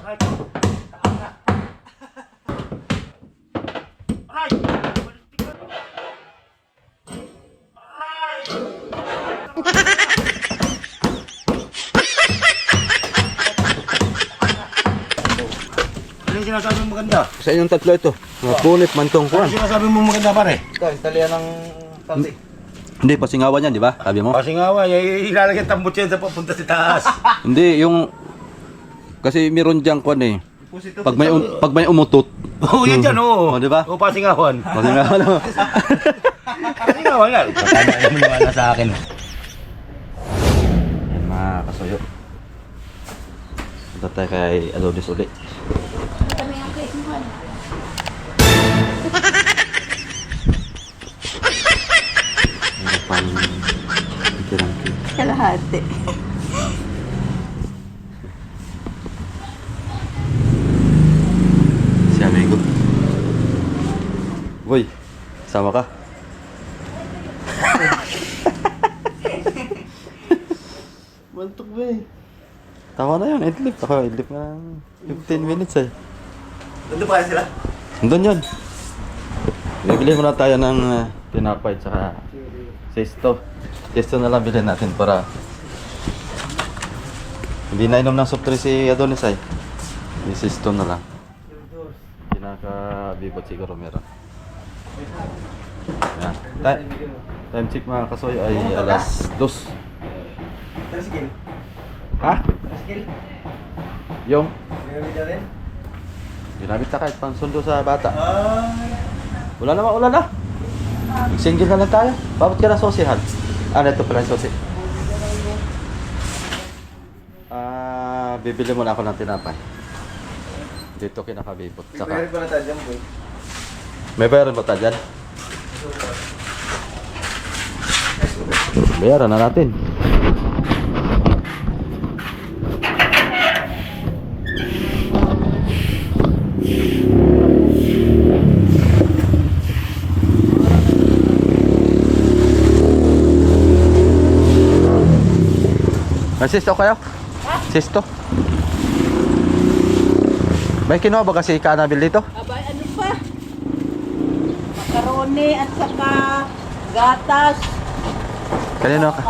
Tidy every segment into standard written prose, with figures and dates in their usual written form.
Aray! Taas na! Aray! Baliktad! Aray! Ano yung sinasabi mo maganda? Sa inyong tatlo ito. Mga punit, mantong Ano kuhan. yung sinasabi mo maganda pare? Ito, instalian ng pati. Hindi, pasingawan yan, di ba? Sabi mo? Kasi nga ilalagay tambot yan sa papunta sa taas. Hindi, yung... Kasi meron diyang kuhan eh. Pag may umutot. Oo, yan dyan, oo. Oh, di ba? Oo, pasingawan. Pasingawan mo. Pasingawan yan. Patanda mo naman sa akin. Yan mga kasuyo. Punta tayo kay Adonis ulit. Kami ang cake mo. Ano pang... Tirang cake. Kalahati. Si amigo. Boy, sama ka. Mantok ba eh. Tawa na yun, idlip. Ako, idlip na 15 minutes eh. Nandun pa sila? Nandun yun. Bibili muna tayo ng tinapay tsaka sesto. Sesto na lang bilhin natin para hindi na inom ng soft drink si Adonis ay. May sesto na lang. Pinaka-bibot siguro meron. Yan. Time check mga kasoy ay alas 2. Tricycle. Ha? Tricycle. Yung Mayroon dyan rin? ginamit na kahit pang sundo sa bata. Ay. Wala naman, wala na. Single na lang tayo. Babot ka ng sosihan. Ano ito pala yung sosi? Bibili muna ako ng tinapay. Dito kinakabibot. Mayroon Saka, pa na tayo dyan, boy. may bayaran ba tayo dyan? Bayaran na natin. May sisto kayo? Sisto? May kinuha ba kasi kanabil dito? Abay, ano pa? Macaroni at saka gatas. Kanino ka?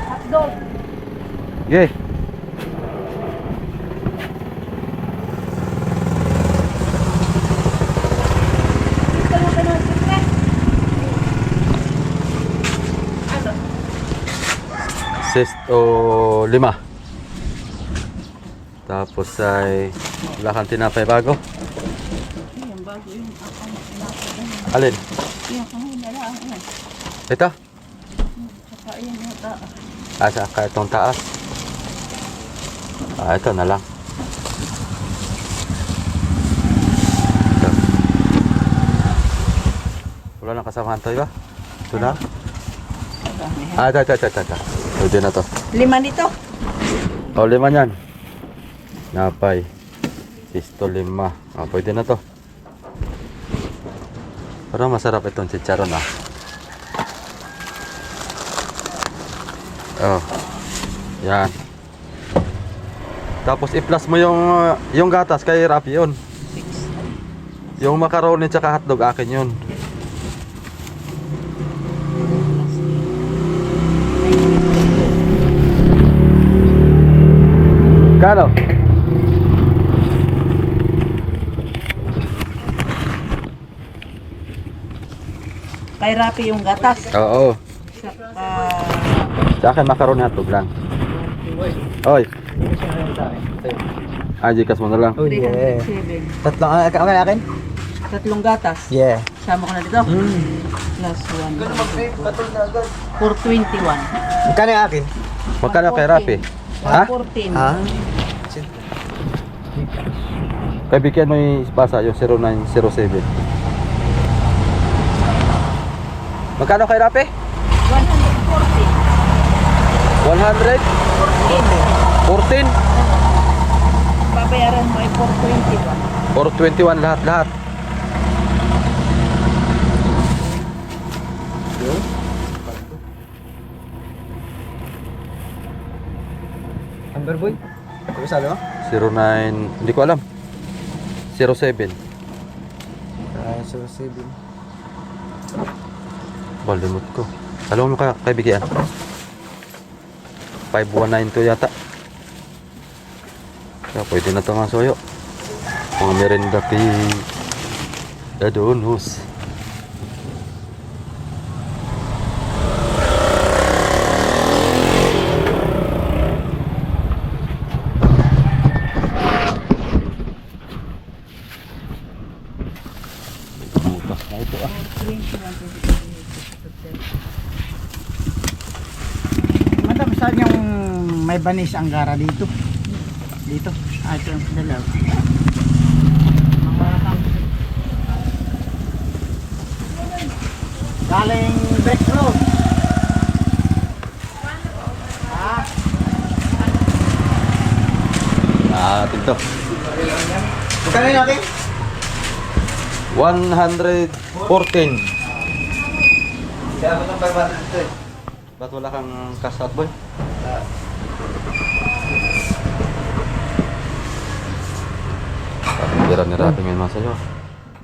Hotdog. Okay. Ito na ka ng sikre. Ano? Sisto 5. Tapos ay wala kang tinapay bago. Yung bago yung akong pinapagano. Alin? Yung akong hinalaan. Ito? Saka yan yung taas. Saka itong taas. Ito na lang. Ito. Wala nang kasamahan to, ba? Ito na? Ito. Pwede na to. 5 nito. O, 5 yan. Napay. Sisto 5. Pwede na to. Parang masarap itong chicharon Oh. Yan. Tapos i-plus mo yung gatas kay Rafi yun. 6. Yung macaroni tsaka hotdog akin yun. Kano? Kay Rapi yung gatas. Oo. Saka... Sa akin macaroni hotdog lang. Oy. Gikas mo na lang. Oh, yeah. 307. Tatlong, kami akin? Tatlong gatas. Yeah. Sama ko na dito. Plus 1. Gano'n mag-vape, patol na agad. 421. Magkano yung akin? Magkano kay Rafi? Ha? 114. Ah? Kay bigyan mo yung espasa yung 0907. Magkano kay Rafi? 114. 100? 14? Babayaran mo ay 421. 421 lahat-lahat. Amber boy? Sabi salo? 09, hindi ko alam. 07. So 7. Balimot ko. Alam mo kaibigan? 519 to yata. Kaya pwede na ito mga soyo. Mga merenda kay Dadonos. Bukas na ito ah. 21. Madam, saan yung may banis ang gara dito? Dito? Ah, ito yung dalaw. Galing Bex Road. Tigto. Magkano yun natin? 114. Kaya mo itong 500 ito eh. Ba't wala kang cash out boy? Pira ni Rapi ngayon mga sa'yo.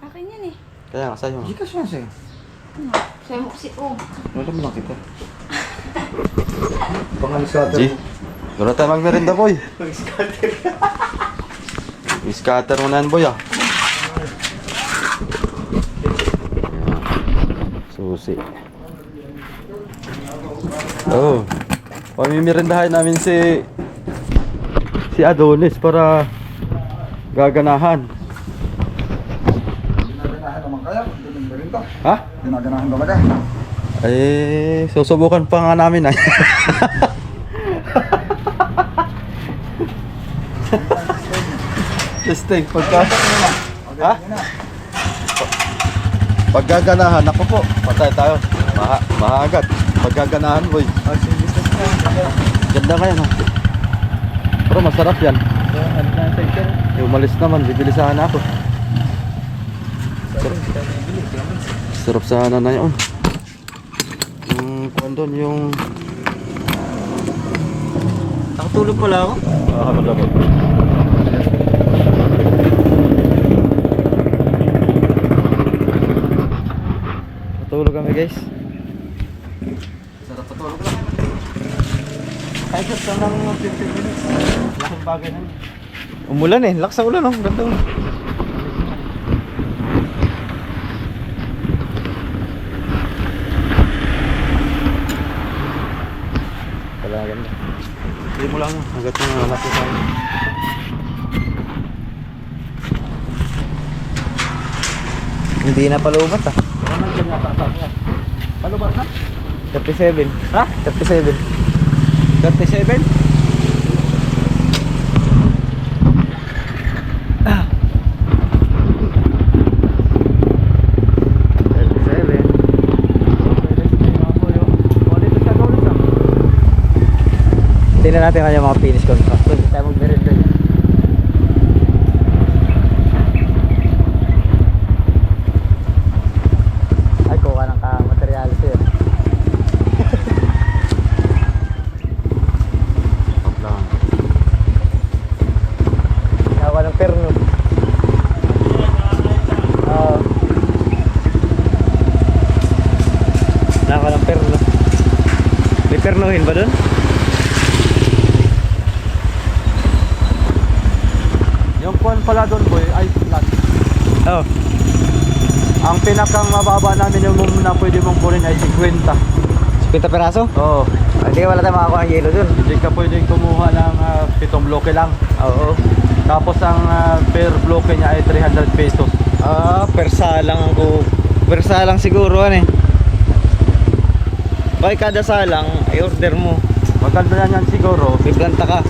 Akin yan eh. Kaya nga sa'yo. Gcash nga sa'yo. Sa'yo mo kasi, oh. Wala mo lang kita. Pang-scatter. G, doon na tayo magmerinda boy. I-scatter mo na yan boy ah. Susi. Oh, pamimirindahan namin si Adonis para gaganahan. Dinaganahan naman kaya. Hindi rin to. Ha? Dinaganahan talaga. Eh, susubukan pa nga namin ay. Testing pagka. Ha? Paggaganahan ako po. Patay tayo. Mahagat. Paggaganahan boy. Ganda kaya no. Pero masarap yan. Umalis naman, bibili sana ako. Sarap sana na yun. Kung doon yung... Nakatulog pala ako. Habang-labang. Natulog kami guys. Sarap patulog lang. Kahit sa lang 15 minutes. Laking bagay na. Umulan eh. Lakas sa ulan oh. Ganda oh. Talaga ganda. Hindi mo lang hanggat na malapit tayo. Hindi na palubat ah. Palubat na? 37. Ha? 37. 37? Tingnan natin kanya mga finish contract. Pwede tayo mag-merenda dyan. Ay, kuha ng ka-materialis yun. Lang. Kuha ng perno. Oo. Kuha ng perno. May pernohin ba dun? Yung kuwan pala doon boy, ay flat. Oo. Ang pinakang mababa namin yung na pwede mong kunin ay 50. 50 peraso? Oo. Hindi wala tayong makakuha ng yelo dun. Hindi ka pwedeng kumuha ng 7 bloke lang. Oo. Tapos ang per bloke niya ay 300 pesos. Persa lang ako. Persa lang siguro ano eh. Bakit kada salang, i-order mo. Maganda na yan siguro. May planta ka.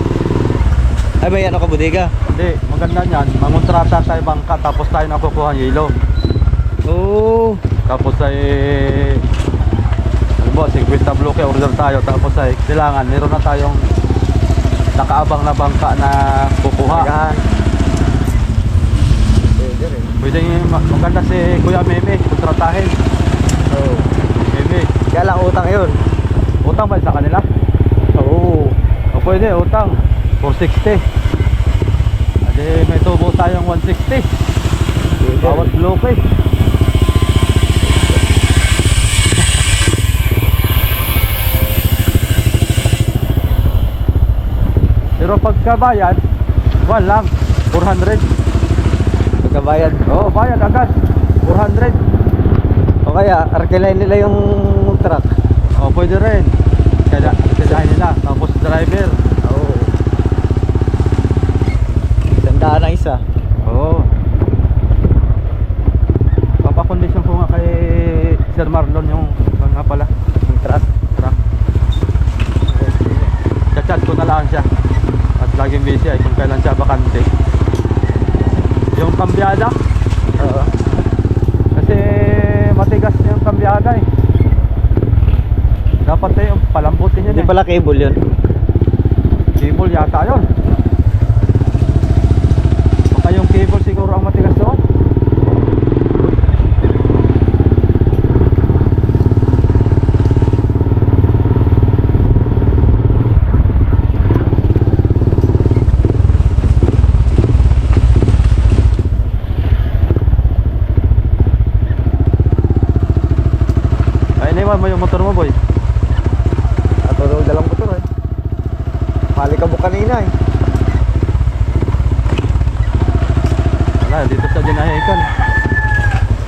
Ay, may ano ka bodega? Hindi, maganda yan. Mangontrata tayo bangka tapos tayo nakukuha ng yelo. Oo. Tapos ay ano ba, 50 bloke order tayo. Tapos ay kailangan meron na tayong nakaabang na bangka na kukuha. Magahan. Pwede rin. Pwede maganda si Kuya Meme, kontratahin. Oo. Meme, Kaya lang utang yun. utang ba sa kanila? Oo. O pwede, utang 460. may tubo tayong 160 bawat bloke. Pero pagkabayad, wala lang, 400. Pagkabayad. Oo, bayad agad, 400. O kaya, arkilain nila yung truck. O, pwede rin. Kaya, nila. Tapos driver. Oo. Tandaan na isa. Oo. Papakondisyon ko nga kay Sir Marlon yung mga pala. Yung truck. Chat ko na lang siya. At laging busy ay kung kailan siya bakante. Yung kambyada. Oo. Kasi matigas yung kambyada eh. Dapat tayo palambutin yun. Hindi pala cable yun. Cable yata yun. Baka yung cable siguro ang matigas doon. Ay, iniwan mo yung motor mo, boy. Natulog na lang motor eh. Mali ka mo kanina eh. Wala, dito sa dinahikan.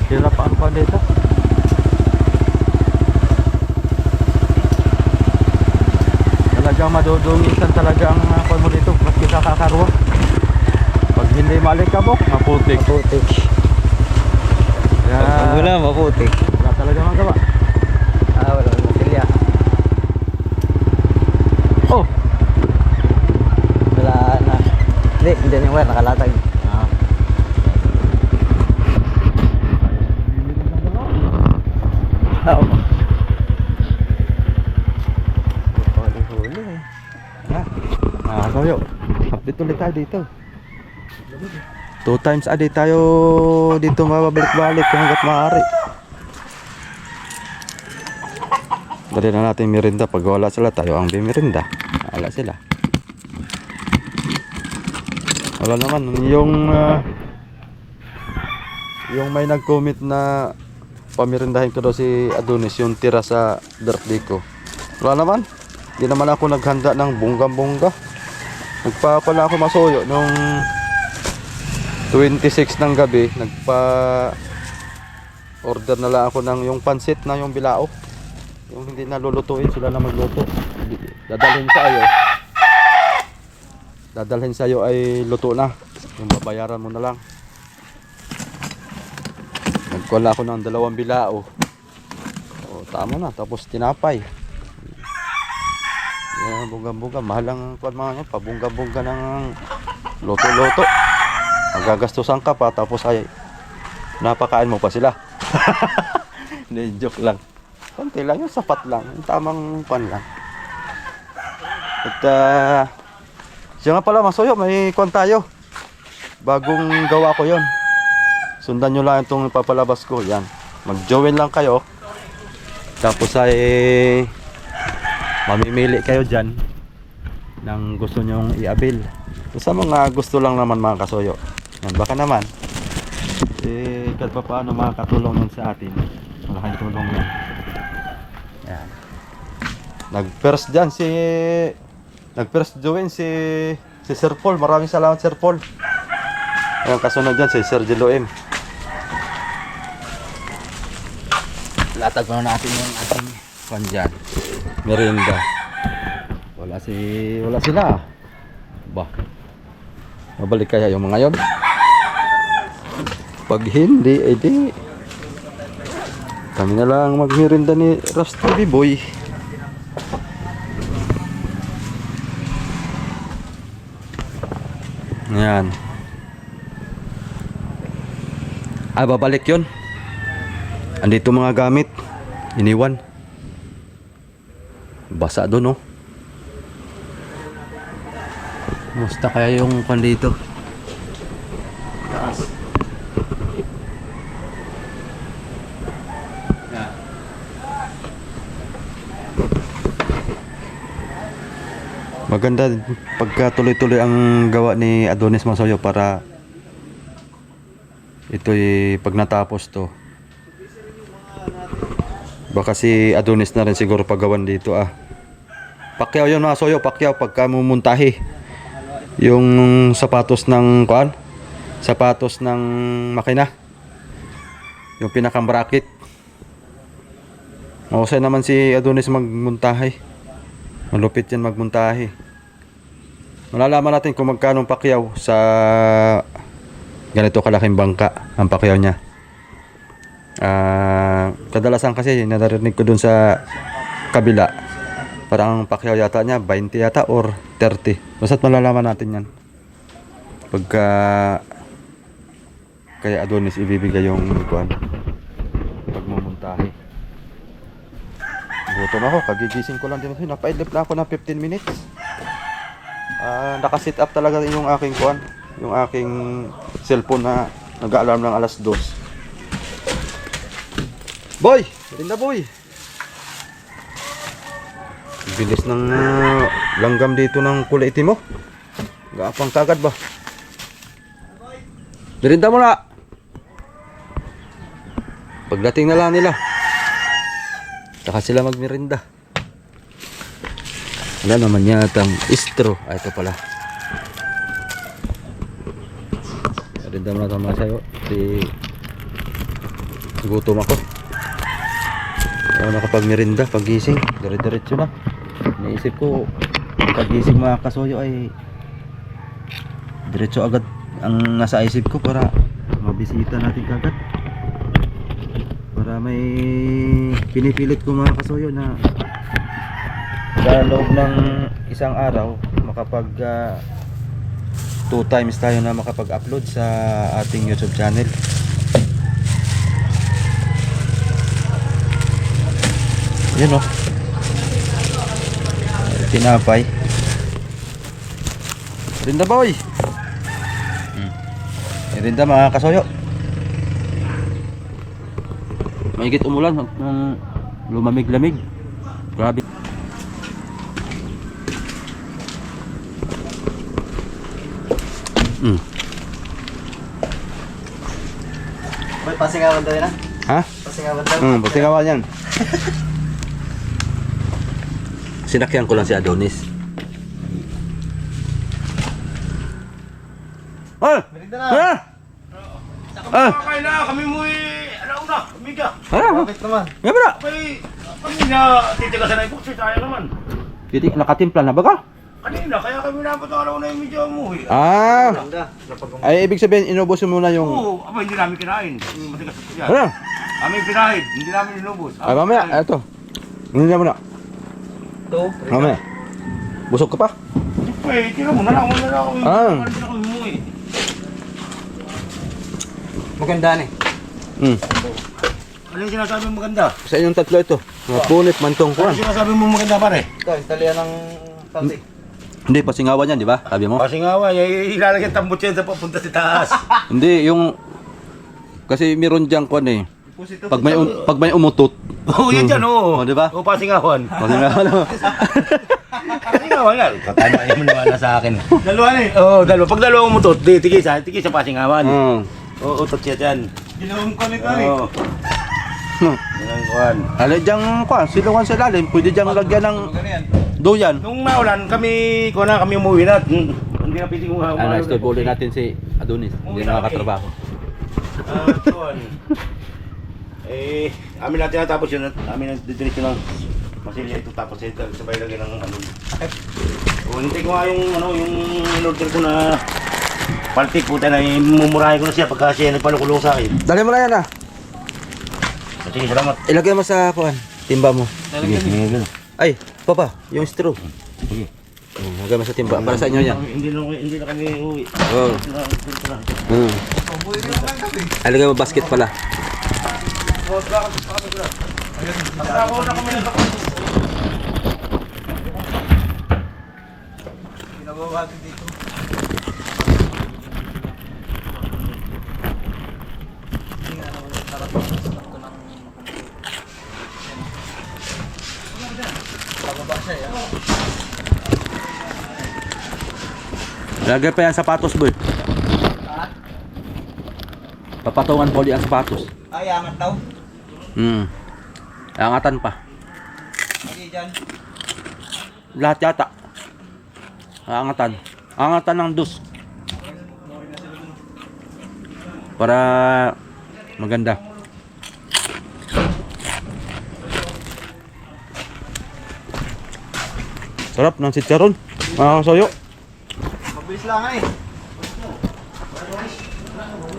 Hirap ang pa dito. Talagang madudungisan talaga ang kwan mo dito. Maski sa kakarwa. Pag hindi malikabok, maputik. Maputik. Pag wala, maputik. Wala talaga magawa. Wala na silya. Oh! Wala na. Hindi yung wire, nakalatag. Ah. Oo. Huli-huli eh. Kayo, update ulit tayo dito. 2 times a day tayo dito mababalik-balik hanggat maaari. Dali na natin merinda. Pag wala sila, tayo ang bimirinda. Wala sila. Wala naman. Yung may nag-comment na pamirindahin ko daw si Adonis yung tira sa birthday ko. Wala naman. Hindi naman ako naghanda ng bunga-bunga. Nagpa-pala ako masuyo nung 26 ng gabi. Order na lang ako ng yung pansit na yung bilao. Yung hindi nalulutuin, sila na magluto. Dadalhin sa'yo ay luto na. Yung babayaran mo na lang. Nagkuha ako ng 2 bilao. O, tama na. Tapos tinapay. Yan, bunga-bunga. Mahal ang mga yan. Pabunga-bunga ng luto-luto. Magagastusan ka pa. Tapos ay napakain mo pa sila. Hindi, joke lang. Konti lang, yung sapat lang, yung tamang pan lang. At siya nga pala, masuyo, may kwan tayo. Bagong gawa ko yon. Sundan nyo lang itong ipapalabas ko. Yan, mag-join lang kayo. Tapos ay mamimili kayo dyan ng gusto nyong i-avail. Sa mga gusto lang naman mga kasuyo. Yan, baka naman kahit pa paano makakatulong yun sa atin. Malaking tulong yan. Yan. Nag-first join si Sir Paul. Maraming salamat Sir Paul. Ayan, kasunod dyan si Sir Jeloem. Latag pa natin yung ating kwan dyan. Merienda. Wala sila. Bah. Mabalik kaya yung mga yon? Pag hindi, edi kami na lang magmerienda ni Rusty B-Boy. Ayan. Babalik yun. Andito mga gamit. Iniwan. Basa doon, oh. Musta kaya yung pan dito? Taas. Maganda pagka tuloy-tuloy ang gawa ni Adonis Masoyo para ito'y pag natapos to. Baka si Adonis na rin siguro paggawan dito ah. Pacquiao yun mga Soyo, Pacquiao pagka mumuntahi. Yung sapatos ng kuan, sapatos ng makina. Yung pinakang bracket. Mahusay naman si Adonis magmuntahi. Malupit yan magmuntahi. Malalaman natin kung magkano Pacquiao sa ganito kalaking bangka ang Pacquiao niya. Kadalasan kasi naririnig ko dun sa kabila parang Pacquiao yata niya 20 yata or 30. Basta't malalaman natin yan pagka kay Adonis ibibigay yung kuan pagmumuntahi. Gutom ako, kagigising ko lang din. Napaidlip na ako ng 15 minutes. Naka-sit up talaga yung aking kuan, yung aking cellphone na nag-alarm ng alas 2. Boy! Rinda boy! Bilis ng langgam dito ng kulay itim mo. Gaapang kagad ba? Rinda mo na! Pagdating na lang nila saka sila magmerinda. Wala naman yatang istro. Ito pala. Rinda mo na tama sa'yo. Gutom ako. Nakapagmerinda, pagising, dire-diretso na. Naisip ko, pagising mga kasoyo ay diretso agad ang nasa isip ko para mabisita natin kagad. Para may pinipilit ko mga kasoyo na sa loob ng isang araw makapag 2 times tayo na makapag-upload sa ating YouTube channel. Yun o. Tinapay. Rinda boy. Rinda mga kasoyo. Mahigit umulan ng lumamig-lamig. Grabe. Boy, pasingawan daw yan ah. Ha? Pasingawan daw. Pasingawan yan. Sinakyan ko lang si Adonis. Merinda na. Kaya na, kami mo alaw na, amiga. Bakit naman? Nga ba na? Kami na titigasan na yung kutsi, tayo naman. Titik, nakatimpla na ba ka? Kanina, kaya kami napat ang alaw na yung medyo mo. Merinda. Ay, ibig sabihin, inubos mo muna yung... Oo, aba hindi namin kinain. Yung matigas ko dyan. Ano? Aming pinahid, hindi namin inubos. Ay, mamaya, eto. Hindi na muna. Ito. Mamaya. Busog ka pa? Eh, tira mo na lang, muna lang. Ah. Hindi na kami mo eh. Maganda na eh. Ano yung sinasabi mo maganda? Sa inyong tatlo ito. Mga punit, mantong Ano kuhan. yung sinasabi mo maganda pare? Ito, instalian ng talsi. Hindi, pasingawan yan, di ba? Sabi mo? Kasi nga wa, ilalagyan tambot yan sa papunta sa taas. Hindi, yung... Kasi meron diyang kuhan eh. Pag may umutot. Oo, yan dyan, oo. Oh, di ba? Oo, pasingawan. Pasingawan mo. Pasingawan yan. Tatama yung maniwala sa akin. Dalawa na eh. Oo, dalawa. Pag dalawa umutot, tigis sa pasingawan. Oo, utot siya dyan. Ginawang ko nito Oo. Yan ang kuhan. Alay diyang kuhan, silungan sa ilalim. Pwede diyang lagyan ng duyan. Nung naulan, kami umuwi na. Hindi na pwede kong Bully natin si Adonis. Hindi nakakatrabaho. Kuhan. Amin natin natapos yun. Amin nagdidiretso ng masilya ito. Tapos ito, sabay lagi ng ano. Hindi ko nga yung in-order ko na paltik po tayo na mumurahin ko na siya pagka siya nagpalukulong sa akin. Dali mo na yan ah. Sige, salamat. Ilagay mo sa kuhan. Timba mo. Sige. Ay, papa, yung straw. Sige. Lagay mo sa timba. Para sa inyo yan. Hindi na kami uwi. Oo. Ay, lagay mo basket pala. Lagay pa yan sapatos, boy. Papatungan ko ulit ang sapatos. Ay, angat daw. Angatan pa. Lagi dyan. Lahat yata. Angatan. Angatan ng dus. Para maganda. Sarap ng chicharon. Mga kasoyo. Mabilis lang eh.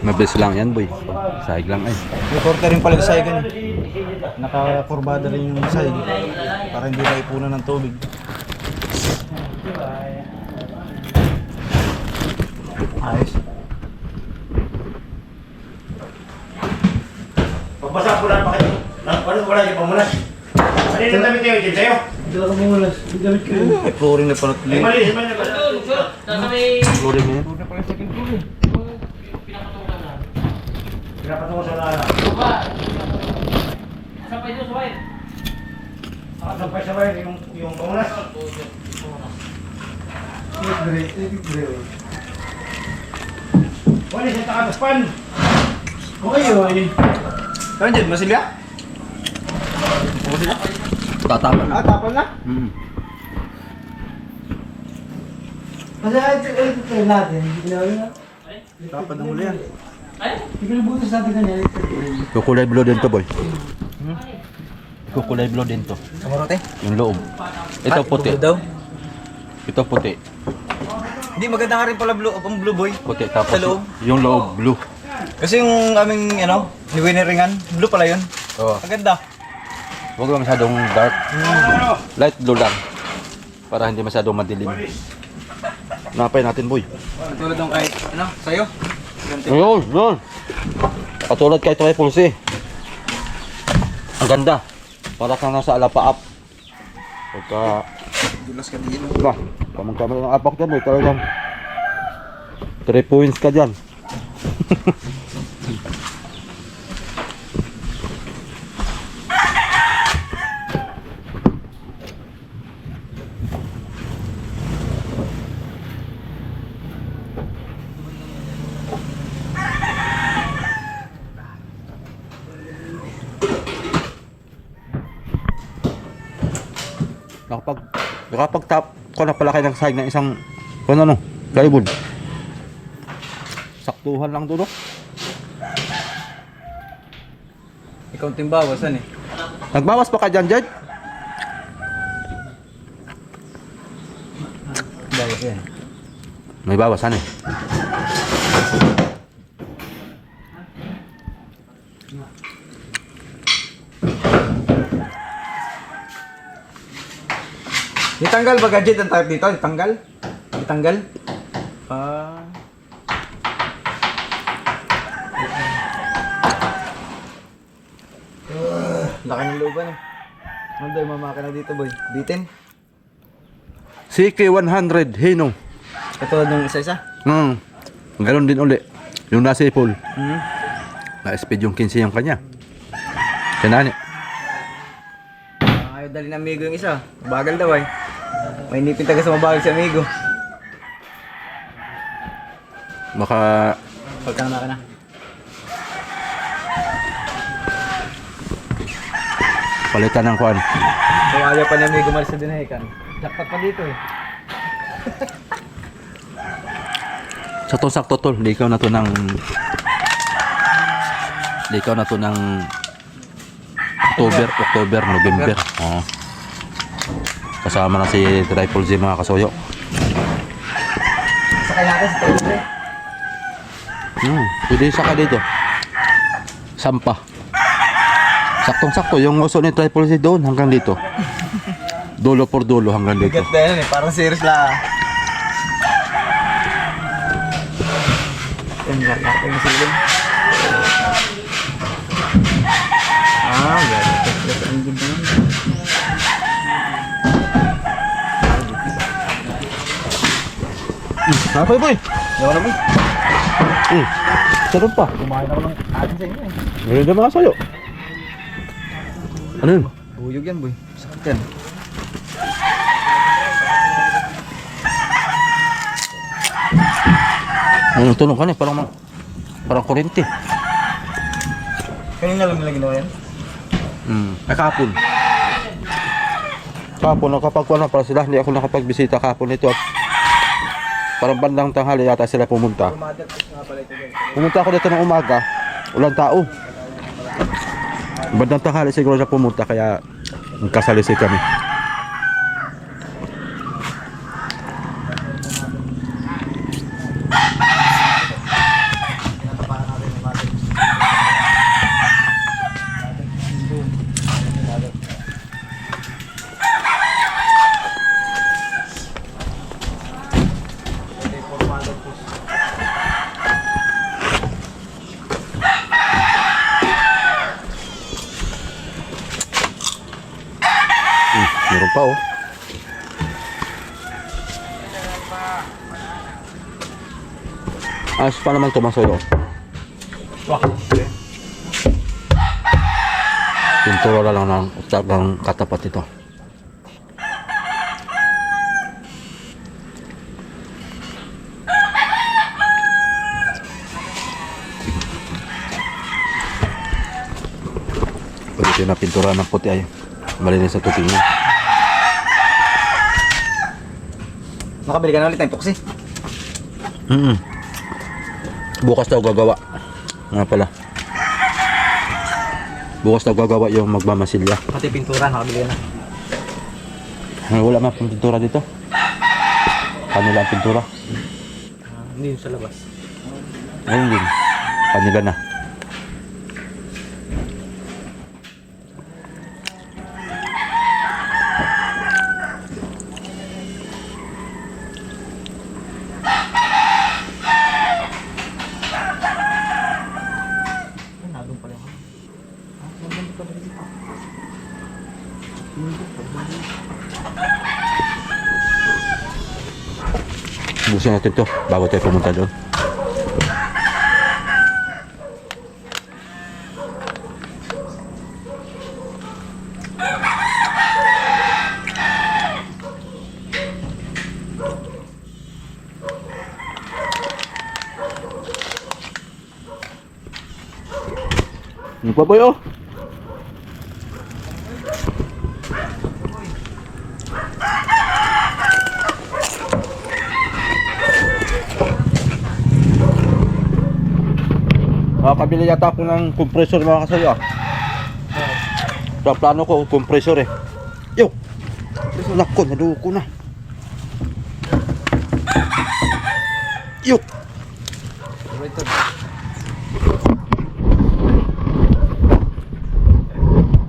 Mabilis lang yan, boy. Sahig lang ay. Reporter rin pala sa sayagan. Nakakurbada rin yung sayag. Para hindi na ipunan ng tubig. Ayos. Pagbasa po lang pa kayo. Wala niyo pamunas. Ano yung damit niyo dyan sa'yo? Ay, flooring na pala. Ay, mali na ba? Flooring na yan. Pinapatungo sa lala. Sampay sa wire yung pamunas. Wala siya takataspan. Okay yun. Saan dyan? Masilya? Tatapan na. Ah, tapon na? Masaya ito natin. Tapon na muli yan. Ikulubutos natin kanina. Kukulay blue din to, boy. Kukulay blue din to. Kamarote? Yung loob. Ito puti. daw? Ito puti. Hindi, maganda nga rin pala ang blue boy. Puti. Tapos Sa loob? yung loob, blue. Kasi yung aming, ni Winneringan, blue pala yun. Oo. Maganda. Huwag lang masyadong dark. Light blue lang. Para hindi masyadong madilim. Napay natin, boy. Tulad ng kahit, sa'yo? Ayun, yun. Katulad kay Troy Pulse. Ang ganda. Para kang nasa alapaap. Pagka... Dulas ka din. Diba? Kamang-kamang ng apak dyan, boy. Talagang 3 points ka dyan. Nakapag-tap ko na pala kayo ng sahig ng isang plywood. Saktuhan lang doon, no? Ikaw timbawasan eh. Nagbawas pa ka dyan, Jed? Bawas yan. May bawasan eh. Ditanggal ba gadget ang type dito? Ditanggal? Ditanggal? Laki ng luban eh. Ano yung mamakina dito boy? Bitin? CK100 Hino. Katulad ng isa-isa? Ganon din uli. Yung nasa ipol. Hmm. Na-speed yung 15 yung kanya. Kanani. Ayaw dali ng amigo yung isa. Bagal daw eh. May nipin taga sa mabagal si amigo. Baka Pagkama ka na. palitan ng kuan. So ayaw pa ni amigo malis sa dinahikan. Jackpot pa dito eh. Sa to sakto tol, likaw na to ng October, November. Oo. Kasama na si Triple Z mga kasoyo. Sakay natin sa tayo. Pwede saka dito. Sampa. Saktong-sakto yung uso ni Triple Z doon hanggang dito. Dulo por dulo hanggang dito. Bigat na yan eh. Parang serious lang. Laki ng siling. Gano'n. Ang ganda naman. Napay boy. Yawa na boy. Sarap pa. Kumain ako ng atin sa inyo eh. Meron din mga sayo. Ano yun? Buyog yan boy. Sakit yan. Ang tunog ka parang kurente. Kanina lang nila ginawa yan? Ay kahapon. Kahapon, nakapagkuha na para sila. Hindi ako nakapagbisita kahapon ito at parang bandang tanghali yata sila pumunta. Pumunta ako dito ng umaga. Walang tao. Bandang tanghali siguro siya pumunta kaya nagkasalisik kami. Meron pa oh. Ayos pa naman tumasoy oh. Pintura na lang ng katapat ito. Pwede na pintura ng puti ay malinis sa tuting niya. Nakabili ka na ulit ng epoxy? Bukas daw gagawa. Nga pala. Bukas daw gagawa yung magmamasilya. Pati pintura, nakabili ka na. Wala man pintura dito. Kanila ang pintura. Hindi yung sa labas. Ayun din. Kanila na. Busin natin to bago tayo pumunta doon. Ano pa ba yun? Makakabili yata ako ng compressor mga kasayo. Sa plano ko, compressor eh. Yo! Nako, naduko na. Yo!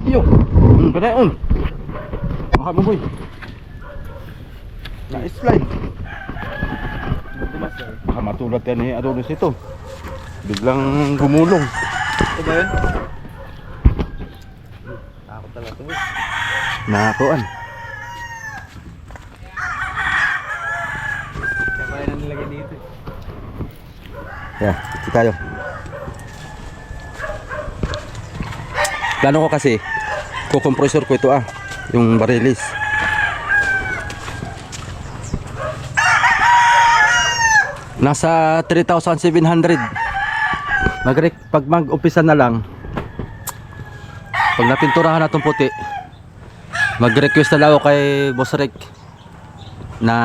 Yo! Panayon! Baka mo boy. Na-slide. Baka matulad yan ni Adonis ito. Biglang gumulong. Ito ba yun? Takot talaga ito. Nakakuan. Kaya pala na nilagay dito. Yeah, ito tayo. Plano ko kasi, kukompresor ko ito yung barilis. Nasa 3,700. Pag mag-umpisa na lang, pag napinturahan na itong puti, mag-request na lang ako kay Boss Rick na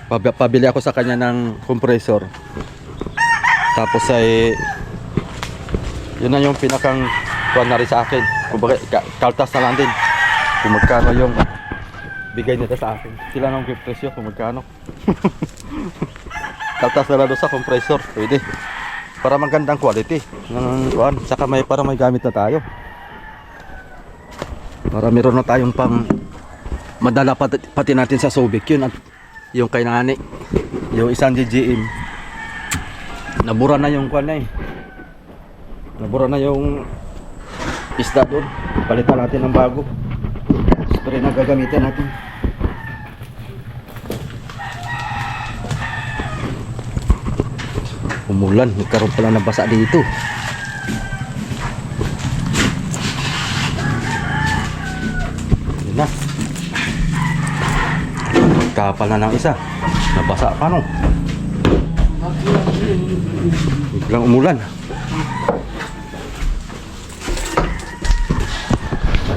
pabili ako sa kanya ng compressor. Tapos ay yun na yung pinakang kuwan na rin sa akin. Kumbaga kaltas na lang din kung magkano yung bigay nito sa akin. Sila nang presyo kung magkano. Kaltas na lang doon sa compressor. Pwede para magandang quality ng kuwan. Saka para may gamit na tayo, para meron na tayong pang madala pati natin sa Subic. Yun at yung kay Nani, yung isang GGM, nabura na yung kuwan na nabura na yung isda doon. Palitan natin ng bago. Spray na gagamitin natin. Umulan, nagkaroon pala ng basa dito. Yun na. Kapal na ng isa. Nabasa pa no. Biglang umulan.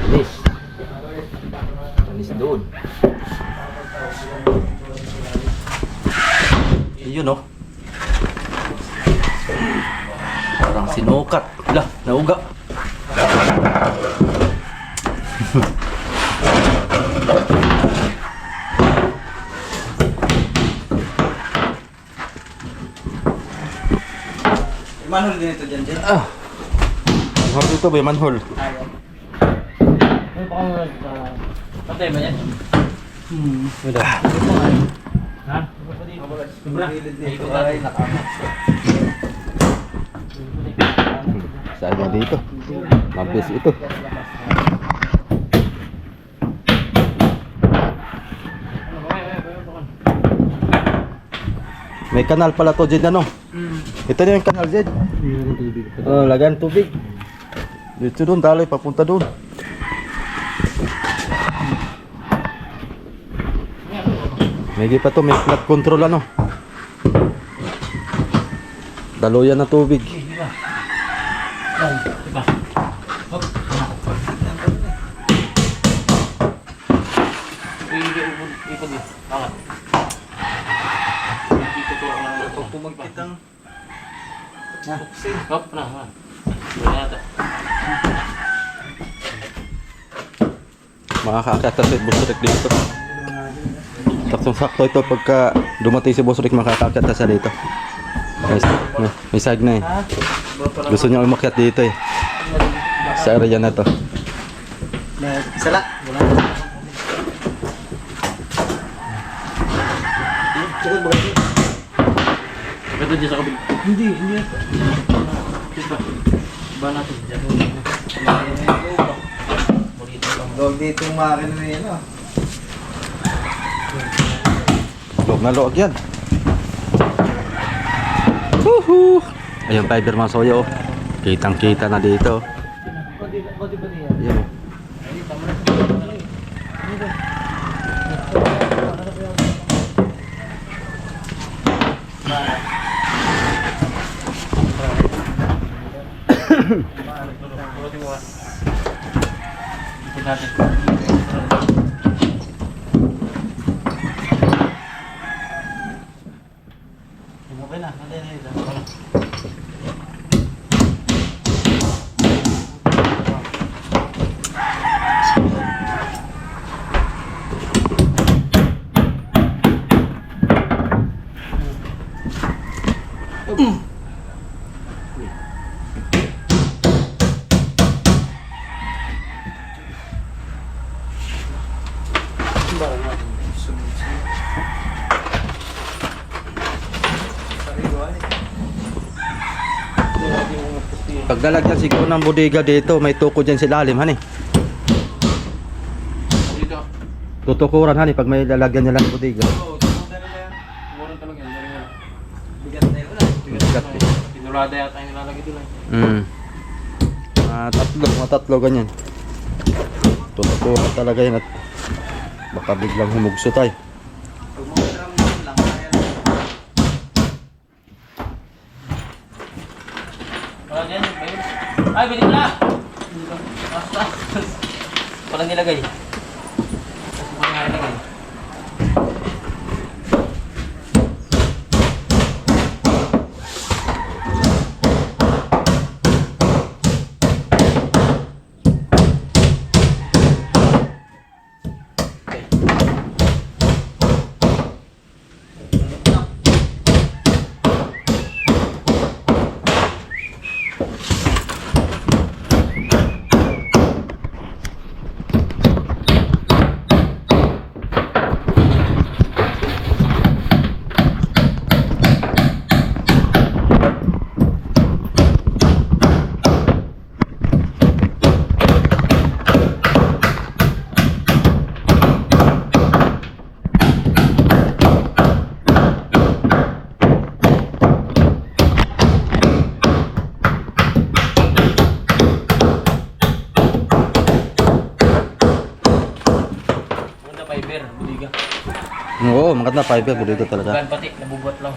Alis. Alis doon. Yun oh. Parang sinukat. Lah, nauga. Manhole din ito dyan, Jen. Manhole dito ba? Manhole. Patay ba yan? Ha? Saan na dito? Mabis ito. May kanal pala to, Jed, ano? Ito na yung kanal, Jed. Oh, lagan tubig. Dito doon, taloy, papunta doon. May pa to, may flood control ano. Daluyan na tubig. Makakaakyat sa Boss Rick dito. Saktong-sakto ito pagka dumating si Boss Rick, makakaakyat na siya dito. May sag na eh. Gusto niya umakyat dito eh. Sa area na to. Sala. Ito dyan sa kabig. Hindi. Ba natin dyan. Log dito yung makina na yan, oh. Log na log yan. Woohoo! Ayun, Fiberman Soyo. Kitang-kita na dito. Ayan. Pag nalagyan siguro ng bodega dito, may tuko dyan sa ilalim, hani. Dito. Tutukuran, hani, pag may lalagyan nila ng bodega. Murang talaga yan. Bigat na yun, ah. Bigat eh. Pinulada yata yung nilalagay doon eh. Mga tatlo ganyan. Tutukuran talaga yan at baka biglang humugso tayo. Pag mga ramdam lang, kaya na. Wala dyan, ayun. Ay, bilis na! Walang nilagay. Walang nilagay. Maganda fiber, burrito talaga. Gan pati, nabubuhat lang.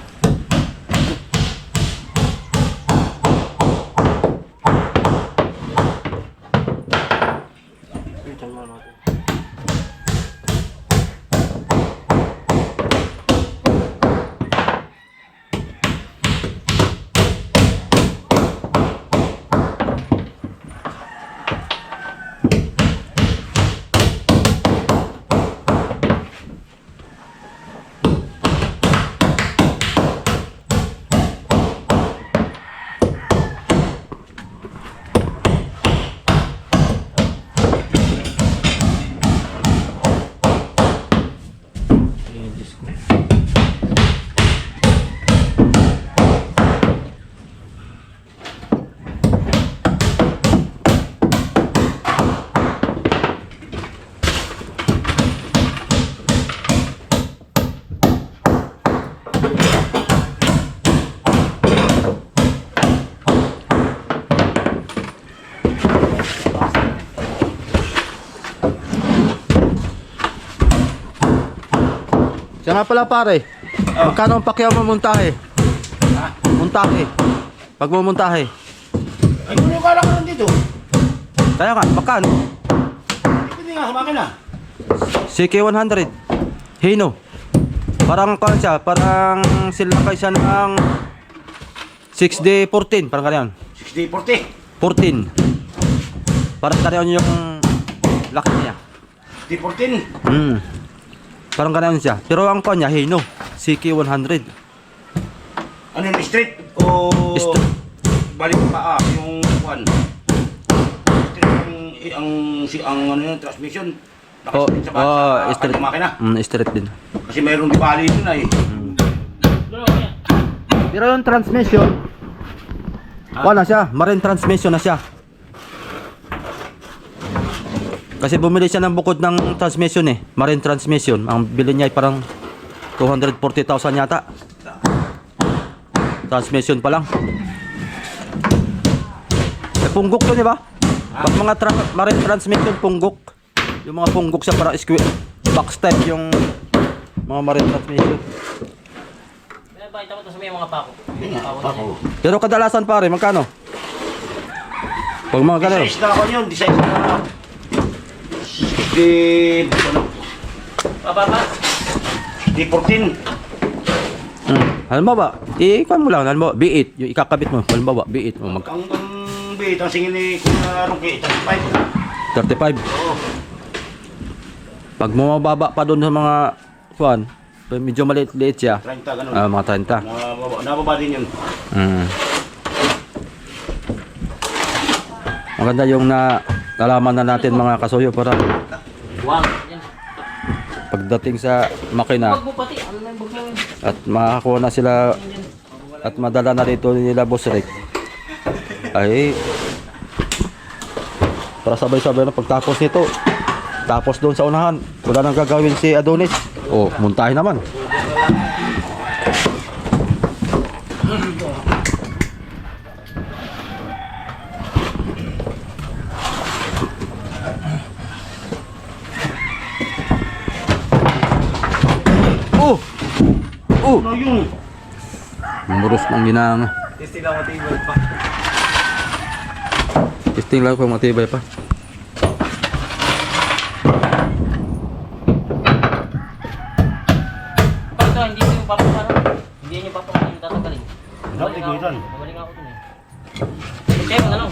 Siya nga pala pare, magkano ang pakyaw mo muntahe? Muntahe. Pag mumuntahe. Ay, kung yung kala ko nandito. Kaya nga, magkano? Pwede nga sa makina. CK100. Hino. Parang kano siya, parang sila kayo siya ng 6D14, parang kanyan. 60-40. 14. Parang kanyan yung laki niya. 60-14. Parang kanyan siya. Pero ang kanya, Hino. CK100. Ano yung straight? O Straight. balik pa yung one. Straight ang ano yung transmission. Oh, Nakastraight sa straight. kanyang makina. Straight din. Kasi mayroong bali dun na eh. Pero yung transmission, wala siya. Marine transmission na siya. Kasi bumili siya ng bukod ng transmission eh. Marine transmission. Ang bili niya ay parang 240,000 yata. Transmission pa lang. Eh, punggok yun, di ba? Pag mga marine transmission, punggok. Yung mga punggok sa parang box type yung mga marine transmission. Pinapakita mo ito sa mga pako. Ako. Pero kadalasan pare, magkano? Pag mga ganun. Size na ako yun. Size na 60... ano? Pababa. 60-14. Halimbawa, ikuan mo lang, halimbawa, B8, yung ikakabit mo, halimbawa, B8 mo, Ang bait, ang singin ni Kuya Roque, 35. 35. Oo. Pag mababa pa doon sa mga, kuan, medyo maliit-liit siya, 30, ganun. mga 30. Nababa din yun. Maganda yung nalaman na natin mga kasuyo para Wang. Yan. pagdating sa makina Wag mo pati. Ano na yung bag mo yun? at makakuha na sila at madala na dito nila Boss Rick ay para sabay-sabay na pagtapos nito tapos doon sa unahan wala nang gagawin si Adonis muntahin naman Ano yun? muros ng ginanga Testing lang matibay pa. testing lang kung matibay pa Pag ito, hindi mo yung papakalan. Hindi nyo papakalan yung tatanggalin. Dapat iguitan. Babalik ako dun eh. Kaya mo na lang.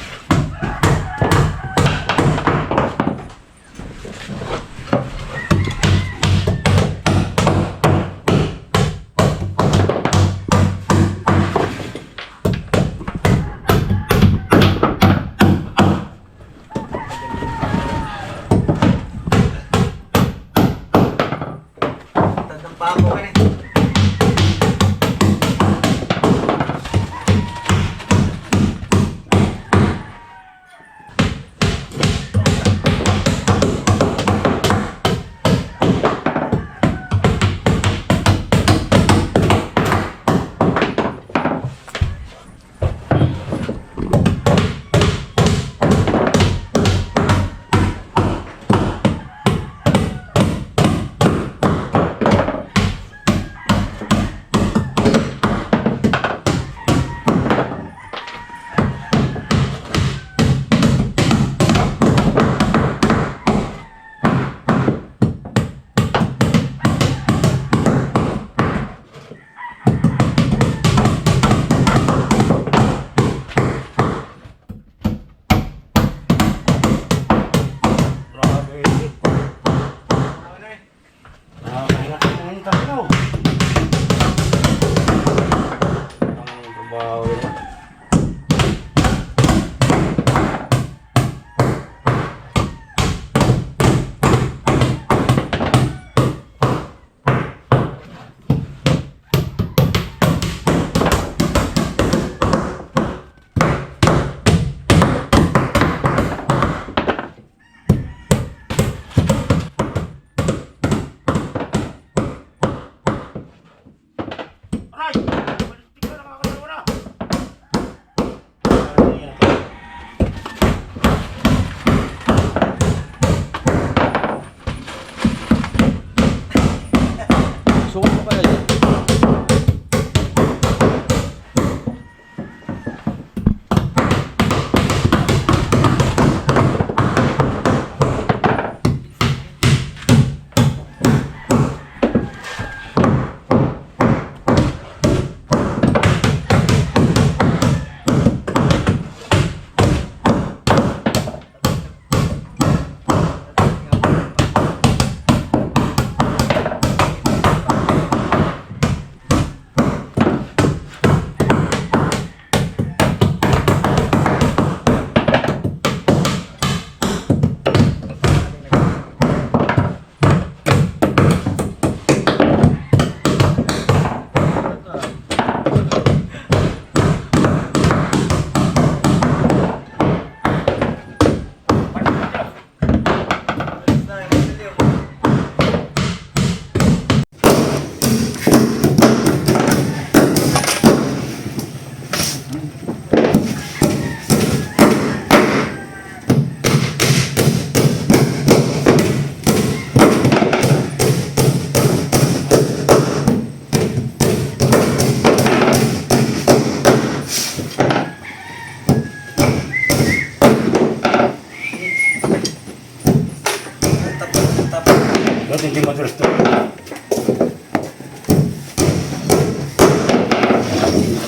Ba't hindi madulas to?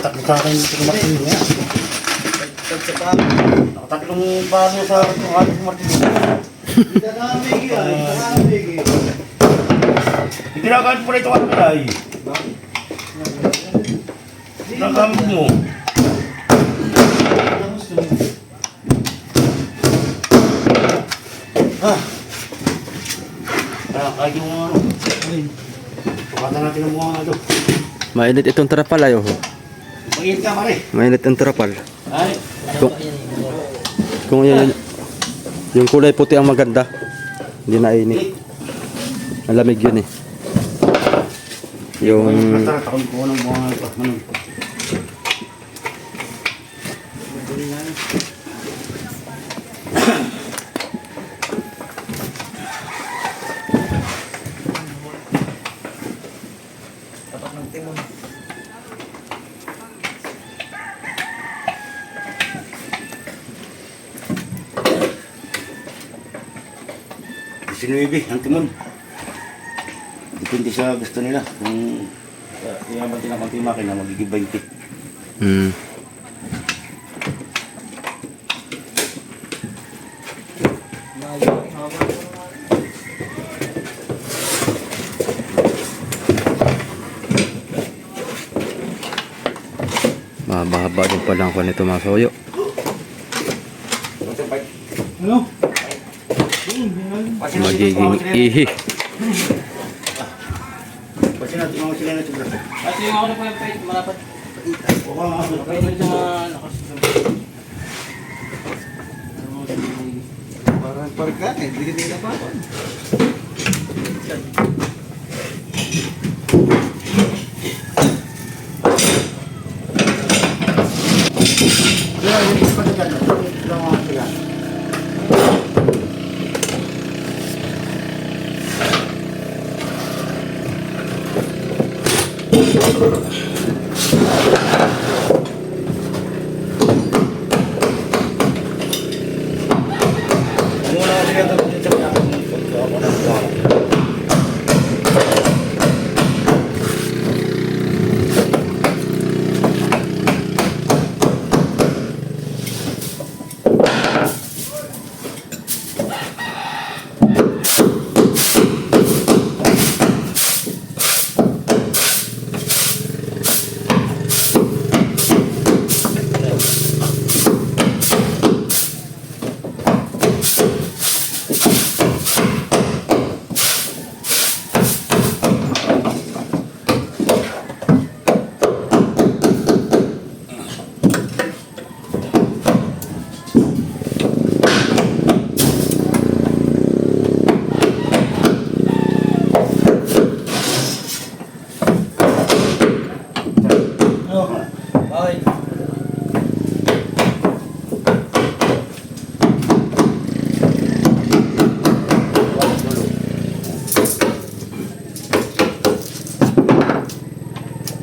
Takot sa akin ito martilyo niya. Nakatatlong palo sa ating martilyo. Hindi na kahit po na ito ang pilay. Nagamit mo. Kahit yung ano. Pakatan natin ang mga ito. Mainit itong trapal ayo. Pag-init ka pare. Mainit ang trapal. Ay. Kung yan, yung kulay puti ang maganda. Hindi na init. Malamig yun eh. Yung Takon ko ng mga ito. Sinuibi, ang timon. Depende sa gusto nila. Kung iyaman din ang konti makina, magiging 20. hmm. Mahaba din pala ang nito mga soyo. Ano? Magiging ihi. Kasi natin mga sila na sobra. At yung ako na po yung pwede, malapat. Pwede rin sa mga lakas. Parang parka eh. Hindi ka pa.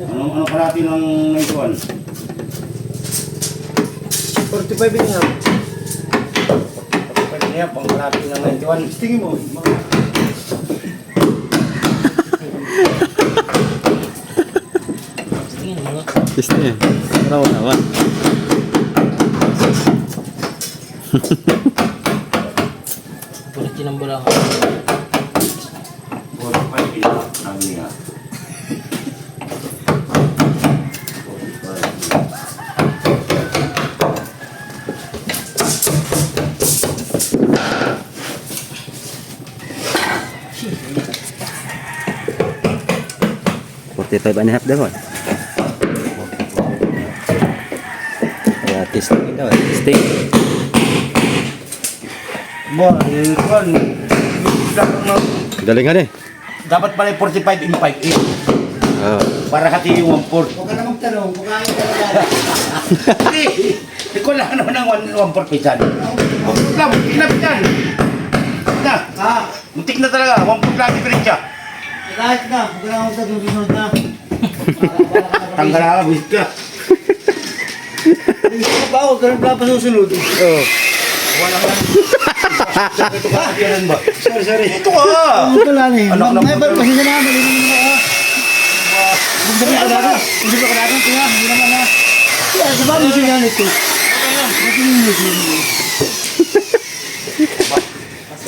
Ano kalati ng naituan? 45 din nga. Pwede niya, pang kalati ng naituan. Tingin mo. Tingin mo. Este, raw naman. Pulit tinambula ka. Buwan pa yung sabi niya. Forty-five and a half daw. Testing daw. Testing. Bon, kuan. Galingan eh. Dapat pala 45 in 5 in. Ah. Para hati yung 1/4. Huwag ka na magtanong, kung kaya ka na. Hindi. Ikaw lang naman ang 1/4 pisan. Lang, pinapitan. Na. Muntik na talaga. 1/4 lang diferensya. Kahit na, huwag ka na magtanong, susunod na. Tanggal na ka, buhit ka. Hindi ba, huwag ka na papasusunod. Oh. Wala ka lang. Ito ka, katiyanan ba? Sorry. Ito ka! Ito lang eh. Anak lang. May pasensya na, mali naman ako. Hindi ba kadado? Hindi ba kadado? Kaya, hindi naman na. Kaya, sa bago siya yan ito.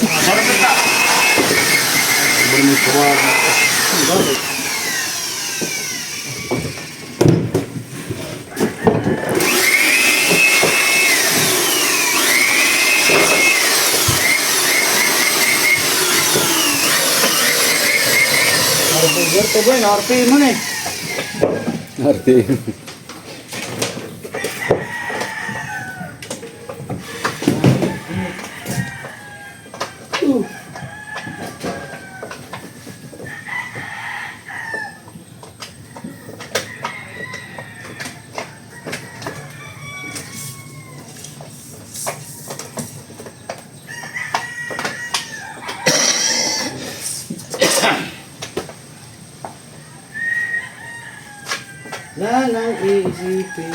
Sarap ka. Bermis keluar. Ito ba, RP mo na eh. Arti. Lalang isipin.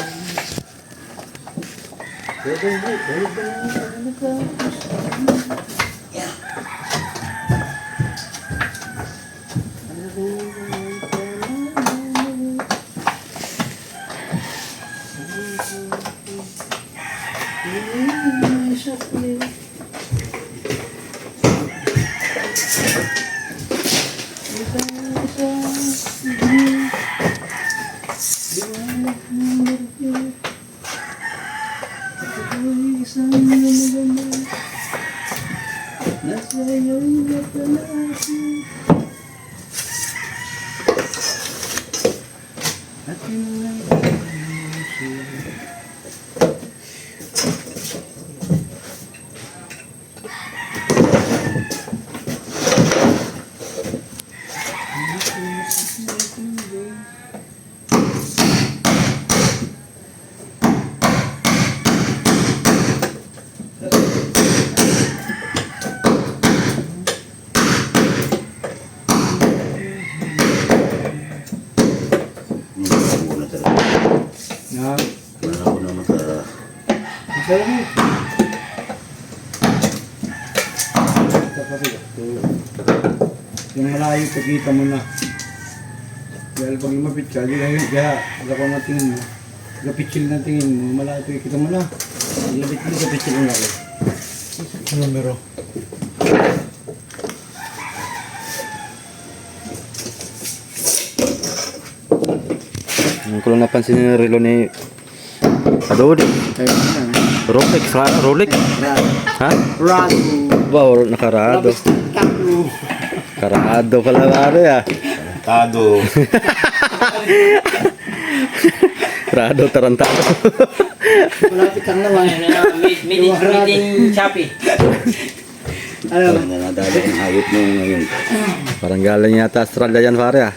Yung malayo, pagkita mo na. Dahil pag lumapit ka, di kaya, ako na tingin mo. Kapitsil na tingin mo, malayo, kita mo na. Lapit mo, kapitsil mo ako. Ang numero. Ang ko lang napansin yung relo ni Adod. Ayun na. Rolex, ha? Rolex? Ha? Rado. Wow, nakarado. Taklo. Karado pala pare ah. Tado. Rado, tarantado. Malapit ang naman. Made in Shopee. Ano? Nanadali ang hayop mo ngayon. Parang galing yata Australia yan pare ah.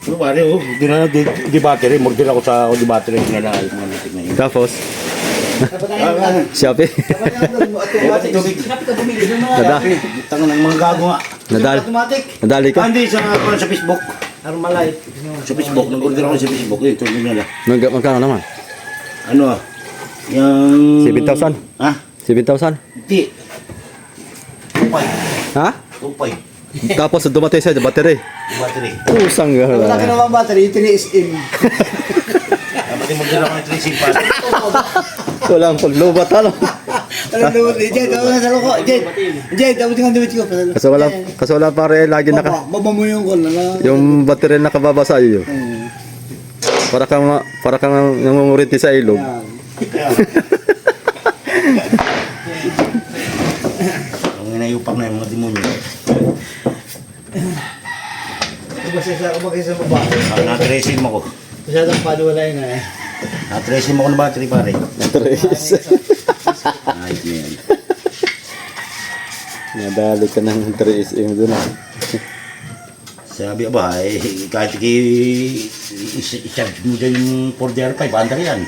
Ano pare, oh, di battery. Mordil ako sa di battery. Kinalaayos mga litik na yun. Tapos, Shopee. Tubig. Shopee ka bumili doon Nada, Tangan ng mga gago nga. Automatic. nadali ka? Hindi, sa Facebook. Armalite. Sa Facebook, nag-order ako sa Facebook. Eh, ito yung nila. Magkano naman? Ano ah? Yung... 7,000? Ha? 7,000? Hindi. Tupay. Ha? Tupay. Tapos dumatay sa battery. Di battery. Pusang Wala ka gala. naman battery, tiniis-in. Dapat yung mag-order ako ng 3 SIM pass. Walang paglubat ano. Alam mo, Jay, tawag na sa loko. Jay, tawag nga damit ko. Kaso wala pare lagi naka Baba mo yung call. yung battery nakababa sa iyo. Para kang nangunguriti sa ilog. Kaya. Ang inayupak na yung mga demonyo. Masaya sa baba. Na-tracing mo ko. Masyadong paduwalay na eh. Na-tracing mo ko ng battery pare. Tres. Ayos na yan. Nadali ka ng 3SM doon ah. Sabi ba, kahit i-charge mo dyan yung 4DR5, under yan.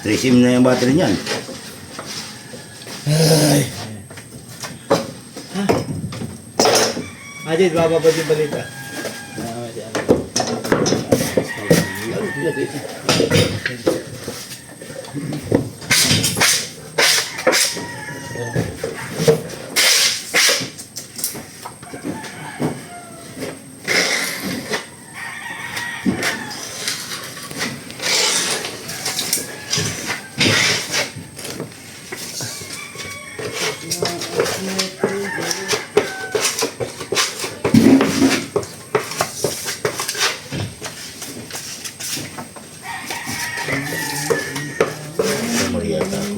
3SIM na yung battery niyan. Ajay, bababa yung balita. Mariata ako.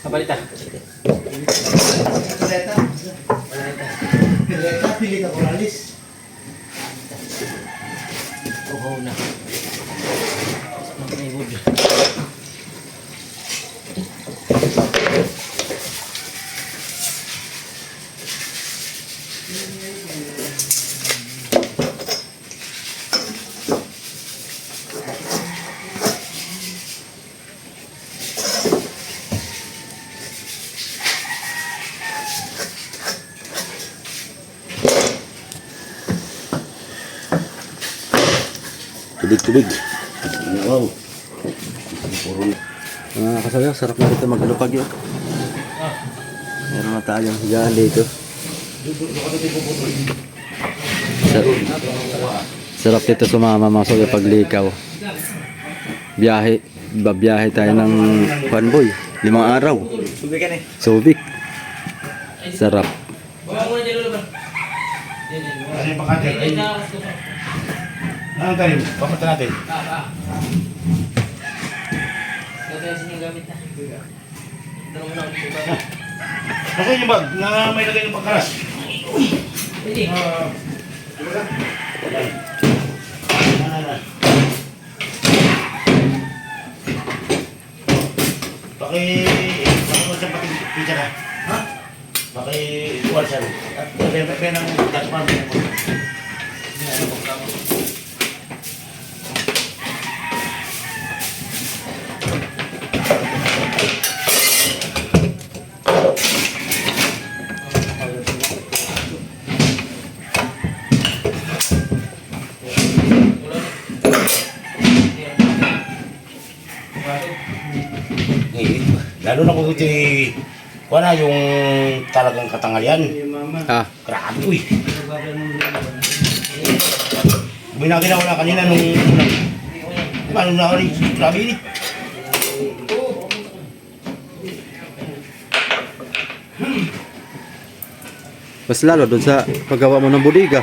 Kabalita. Balita, pili ka kuralis. Oo na. May wood. Tubig-tubig. Wow. Puro Mga kasayo, sarap na dito maglupag yun. Meron na tayong higaan dito. Sarap dito sumama mga soyo paglikaw. Babiyahe tayo ng Panboy. 5 araw. Tubig ka na eh. Subic. Sarap. Huwag mo na dyan ulo ba? Ano yung pakatil? Ay, anong talim? Papunta natin. Gagayasin yung gamit na. Ito mo na ako dito. Ako yung bag na may lagay ng pagkaras. Pwede. Bakit siya pati pizza na? Ha? Bakit ituwal siya? May nang daspan. Lalo na kung ito wala yung talagang katanghalian. Ah, Grabe uy. Binagin na wala kanina nung paano na ako rin. Grabe yun eh. mas lalo doon sa paggawa mo ng bodega.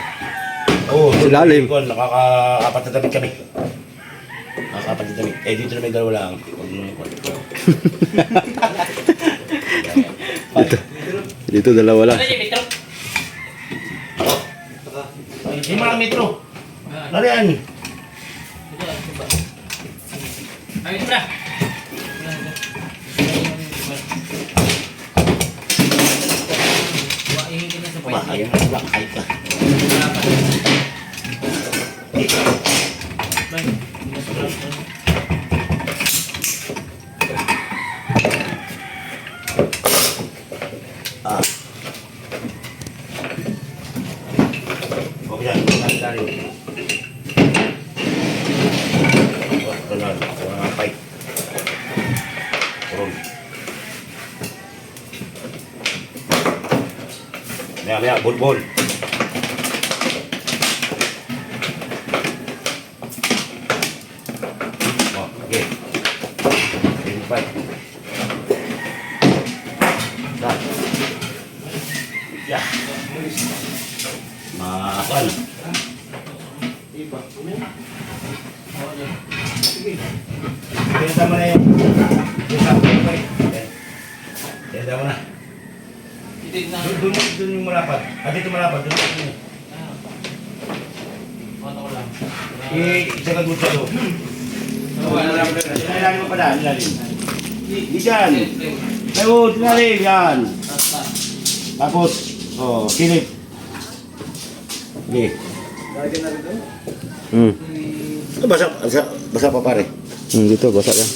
Oo, Silalim. nakaka-apat na damit kami. Nakaka-apat na damit. Eh dito na may dalawa lang. Dito dalawa lang. Ano yung metro? Yung mga metro. Nariyan. Ay, ito na. Ihin ka na sa Ba, ayaw na lang kahit ka. Ah. Okay yan, dari. Mga pipe. Kurun. Maya, bulbul. Oh, okay. Ini pipe. Dah. Ya. Makan. Kaya tama na yun. Kaya tama na. Hindi na. Doon yung malapad. Dito malapad. Doon yung Ano ko lang. isagad mo sa'yo. Sinailalim mo pa na. Ilalim. Di dyan. Ayun, sinalim. Yan. Tapos, silip. Okay. Basa pa pare. Dito, basa yan.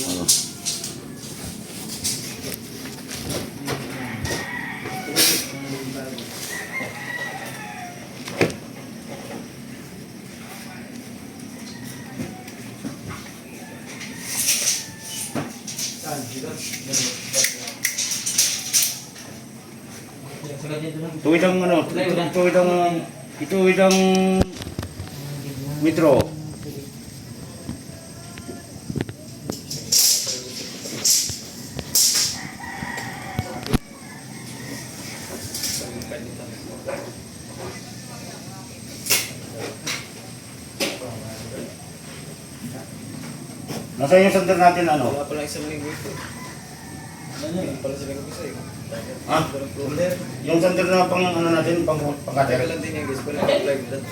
Tuwid ang tuwid ang metro. Nasaan yung sandal natin ano? Wala pala isang linggo ito. Ano pala sa linggo isa eh. Ha? Yung sandal na pang ano natin, pang pangkater. Lang din yung guys, pala apply mo lang.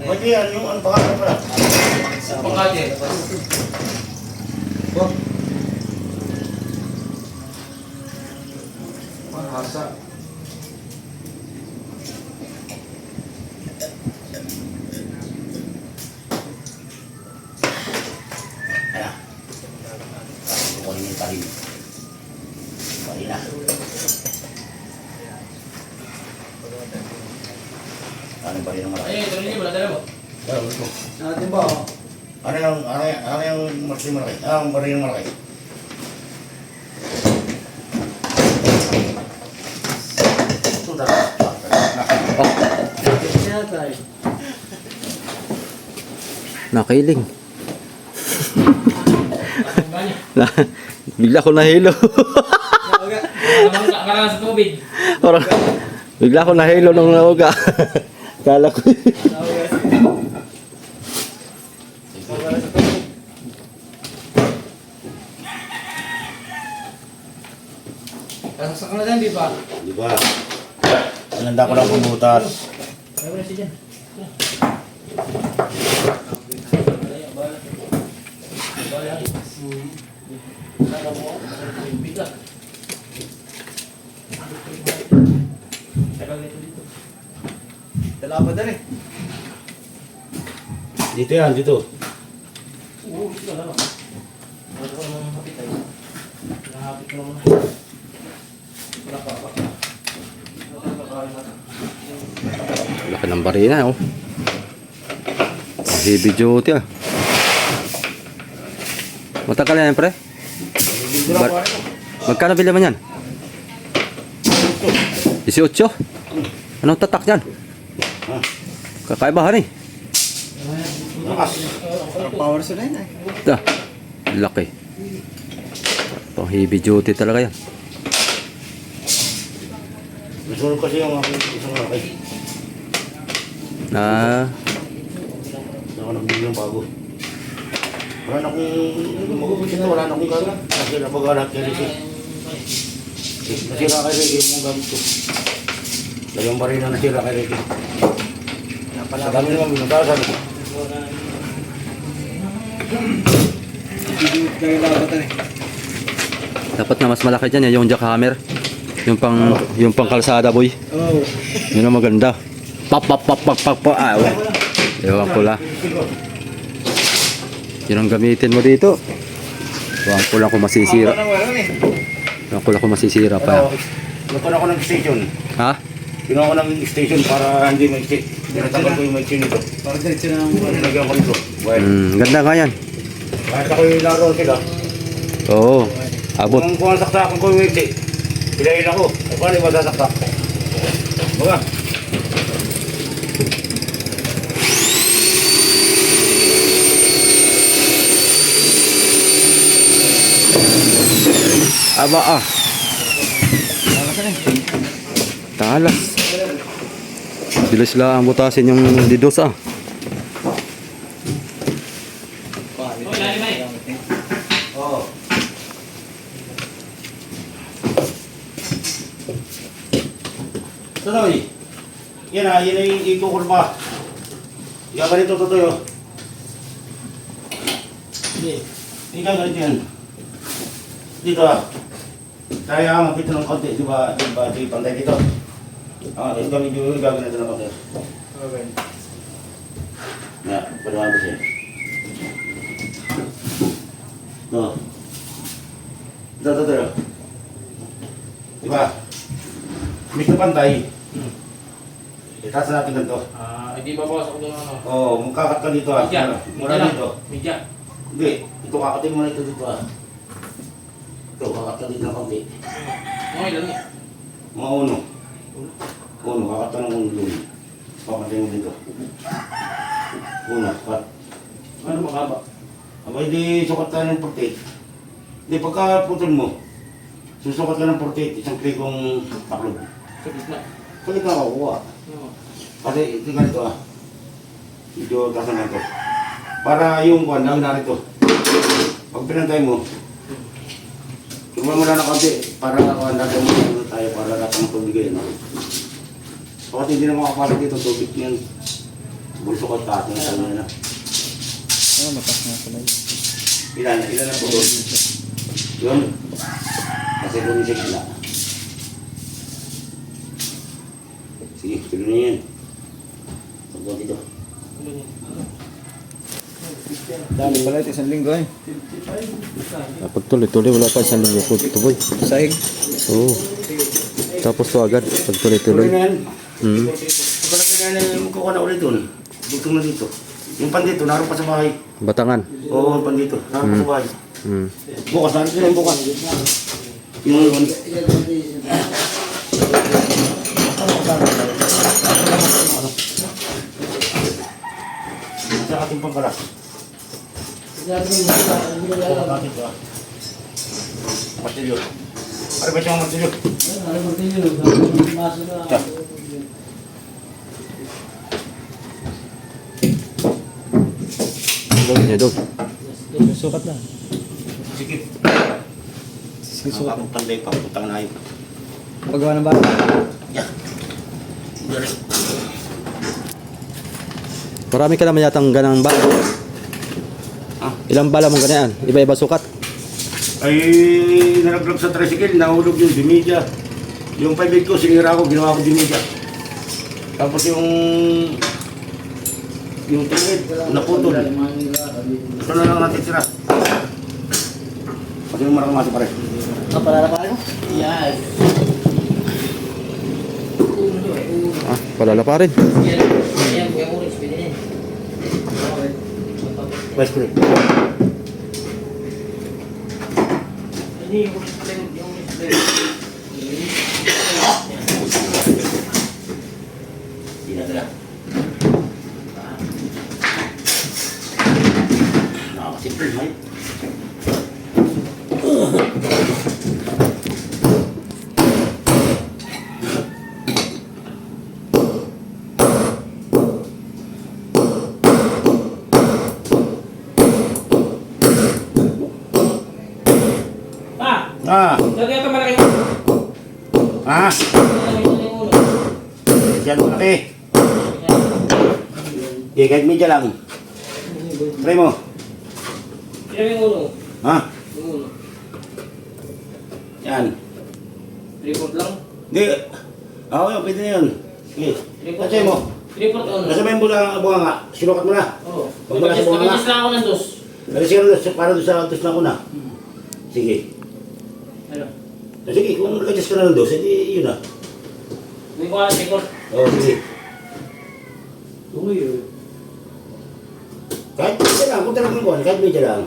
Ba't yan? Yung ano pangkater pala? Pangkater. Hasa. Ayan. Kukunin yung talim. Bali na. Ano ba rin ang malaki? Ay, ito rin yung dala mo. Natin ba? Ano yung malaki? Ang bari yung malaki. Nakiling. Bigla ko nahilo. Karang sa tubig. Parang bigla ko nahilo nung nauga. Kala ko. Kasaksak na din, di ba? Di ba? Nanda ko lang pumutas. Ayaw na siya dyan. Dala pa dali. Dito yan, dito. Oo, ito na lang. Ano ko naman hapit ay. Nahapit ko naman. Wala pa pa. Laki ng barina, oh. Heavy duty, ah. Matagal yan, pre? Magkano bili mo yan? 18? Anong tatak yan? Kakaibahan eh. Power sa rin eh. Ito. Laki. Pang heavy duty talaga yan. Nasunod kasi yung aking isang malaki. Ah, Ako nagbili yung bago. Wala na akong magupit ito, wala na akong gano'n. Kasi napag-alat kay Ricky. Nasira kay Ricky yung mga gamit ko. Dalawang baril na nasira kay Ricky. Sa dami naman binutasan. dapat nga mas malaki dyan yung jackhammer. Yung pang kalsada, boy. Oo. Yun ang maganda. Pap. Ah, ewan ko lang. Yun ang gamitin mo dito. Ewan ko lang kung masisira. Ewan ko lang kung masisira pa. Nagkaroon ako ng station. Ha? Ginawa ko ng station para hindi mag-stick. Tinatanggal ko yung mag-stick nito. Para diretso na ang Nilagyan ko nito. Well, Ganda nga yan. kahit ako yung laro sila. Oo. Abot. Kung ang saksakan ko yung mag-stick, pilayin ako. Ay, paano yung masasaksak? Baga. Aba ah. Talas. Bilis lang ang butasin yung didos ah. Oh, ilalim ay. Oo. Tuloy. Yan ah, yan ay ikukurba. Yan ganito tutoy oh. Hindi. Hindi ka ganito yan. Dito ah. Kaya ang dito ng konti, di ba? Di ba? Di pantay dito. Ah, ito medyo gagawin natin ng konti. Okay. Ya, paliwanag ko siya. Ito. Ito. Di ba? Mix na pantay. Itaas natin ganito. Hindi babawas ako doon ano. Oo, magkakat ka dito ah. Medya. Mura Medya dito. lang. Medya. Hindi, ito kakatin mo na ito dito ah. Ito, kakat ka dito ng konti. Okay lang eh. Mga uno. Uno, kakat ka ng uno dun. Papatay mo dito. Uno, kat. Ano makaba? Aba, hindi sukat tayo ng 48. Hindi, pagka putol mo, susukat ka ng 48, isang klikong taklog. Sa gitna. Pwede ka makukuha. Oo. Kasi ito ganito ah. Medyo tasan na ito. Para yung kuwan, lang narito. Pag pinantay mo, tumula mo na ng konti para kuwan natin mo tayo para natin magbigay. No? So kasi hindi na makapasok dito, tubig yan. Bulso ka taas na tayo na. Ah, matas na pala yun. Ilan na po doon? Yun. Kasi lumisik sila. Sige, tuloy na yan. Pagbuhat dito. Dami pala ito, isang linggo eh. Pag tuloy-tuloy, wala pa isang linggo po ito boy. Sahig. Oo. Tapos to agad, pag Tuloy tuloy-tuloy. na yan. Hmm. Pagkalagay na yan, magkukuha na ulit doon. Dugtong na dito. Yung pandito, naroon pa sa bahay. Batangan. Oo, yung pandito, naroon pa sa bahay. Hmm. Bukas, naroon sila yung bukas. Yung sa ating pangkalas. Bukas natin ito ah. Martilyo. Ano ba yung martilyo? Ito. Gawin niya doon. Sukat na. Sikip. Sukat. Ang panday pa, putang na yun. Paggawa ng bata. Yeah. Dari. Marami ka naman yatang ganang bala. Ah. Ilang bala mong ganyan? Iba-iba sukat. Ay, nalaglag sa tricycle, nahulog yung dimidya. Yung 5 ko, sinira ko, ginawa ko dimidya. Tapos yung tingid, naputol. Ito na lang natin sira. Kasi yung marang maso pare. Kapalala pa kayo? Yes. Ah, palala pa rin. Yan. Yan, buhay mo rin. Pwede na. Vice pre. Hindi, yung display. Hindi na tala. Nakakasimple, may. Ah, Lagyan ka malaki. ah, yan malaki. Eh, kahit medya lang. Try mo. Sino yung ulo? Ha? Yung ulo. Yan. Report lang. Hindi. Oo, yun, pwede na yun. Sige. Kasi mo. Report on. Nasa may bunga nga. Sinukat mo na. Oo. Pag wala sa bunga nga. Nag-adjust lang ako ng dos. Nag-adjust para doon sa dos na ko na. Sige. Ano? Sige, kung nag-adjust ka na ng dos, edi yun na. Hindi ko alam, report. Oo, sige. Tungoy yun. Kahit medya lang, kung talagang kuhan, kahit medya lang.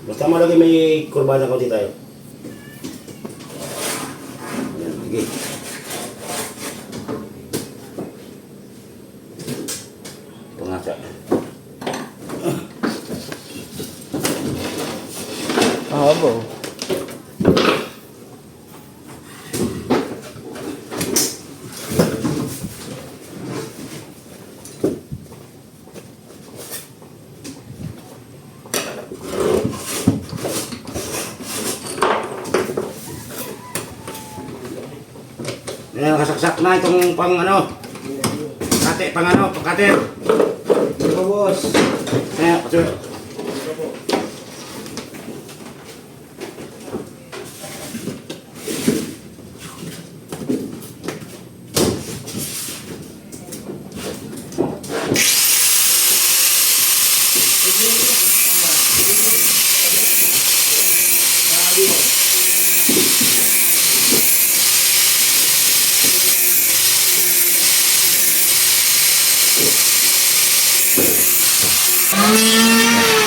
Basta malagay may kurba na konti tayo. Ayan, sige. Pangasa. Habo. Nakasaksak na itong pang ano. Pang ano, pang cutter. Ito boss. Ayan, sir.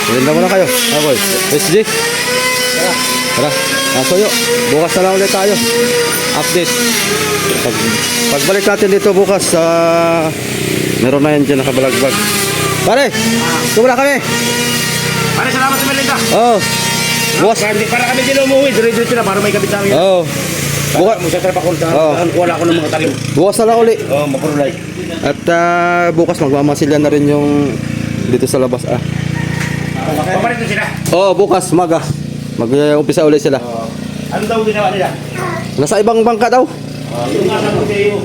Maganda muna kayo. Aboy. SG. Tara. Asoyo. Bukas na lang ulit tayo. Update. Pagbalik natin dito bukas sa meron na yan dyan nakabalagbag. Pare! Tumula kami! Pare, salamat sa Melinda. Oo. Bukas. Para kami din umuwi. Dire-diretso na para may kabit namin. Oo. Bukas. Masasarap ako. Wala ako ng mga talim. Bukas na lang uli. Oo, mapurulay. At bukas magmamasilyan na rin yung dito sa labas. Papalit na sila. Oo, bukas maga. Mag-umpisa ulit sila. Ano daw ginawa nila? Nasa ibang bangka daw. Yung nga sa museo.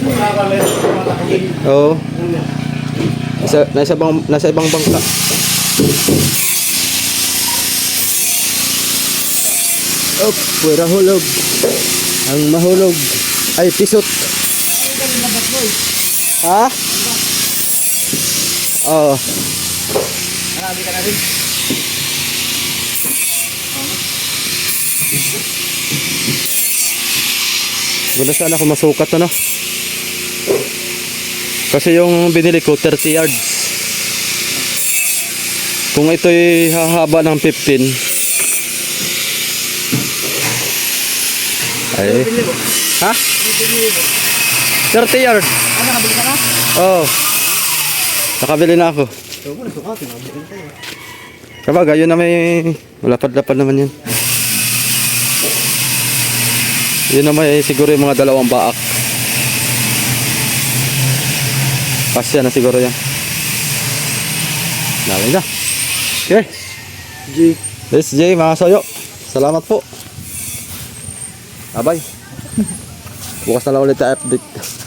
Meron mga kakagin. Oo. Nasa ibang bangka. Oh, pura hulog. Ang mahulog ay pisot. Ha? Oo. Marami ka na rin. Guna sana ako masukat ano. Kasi yung binili ko 30 yards. Kung ito'y hahaba ng 15. Ay. Ha? 30 yards. Ano, nakabili ka na? Oo. Nakabili na ako. Ito mo, nasukatin. Nakabili tayo. Kapag yun na may malapad-lapad naman yun. Yun na may siguro yung mga 2 baak. Pasya na siguro yan. Dami na. Okay. G. This J, mga soyo. Salamat po. Abay. Bukas na lang ulit tayo update.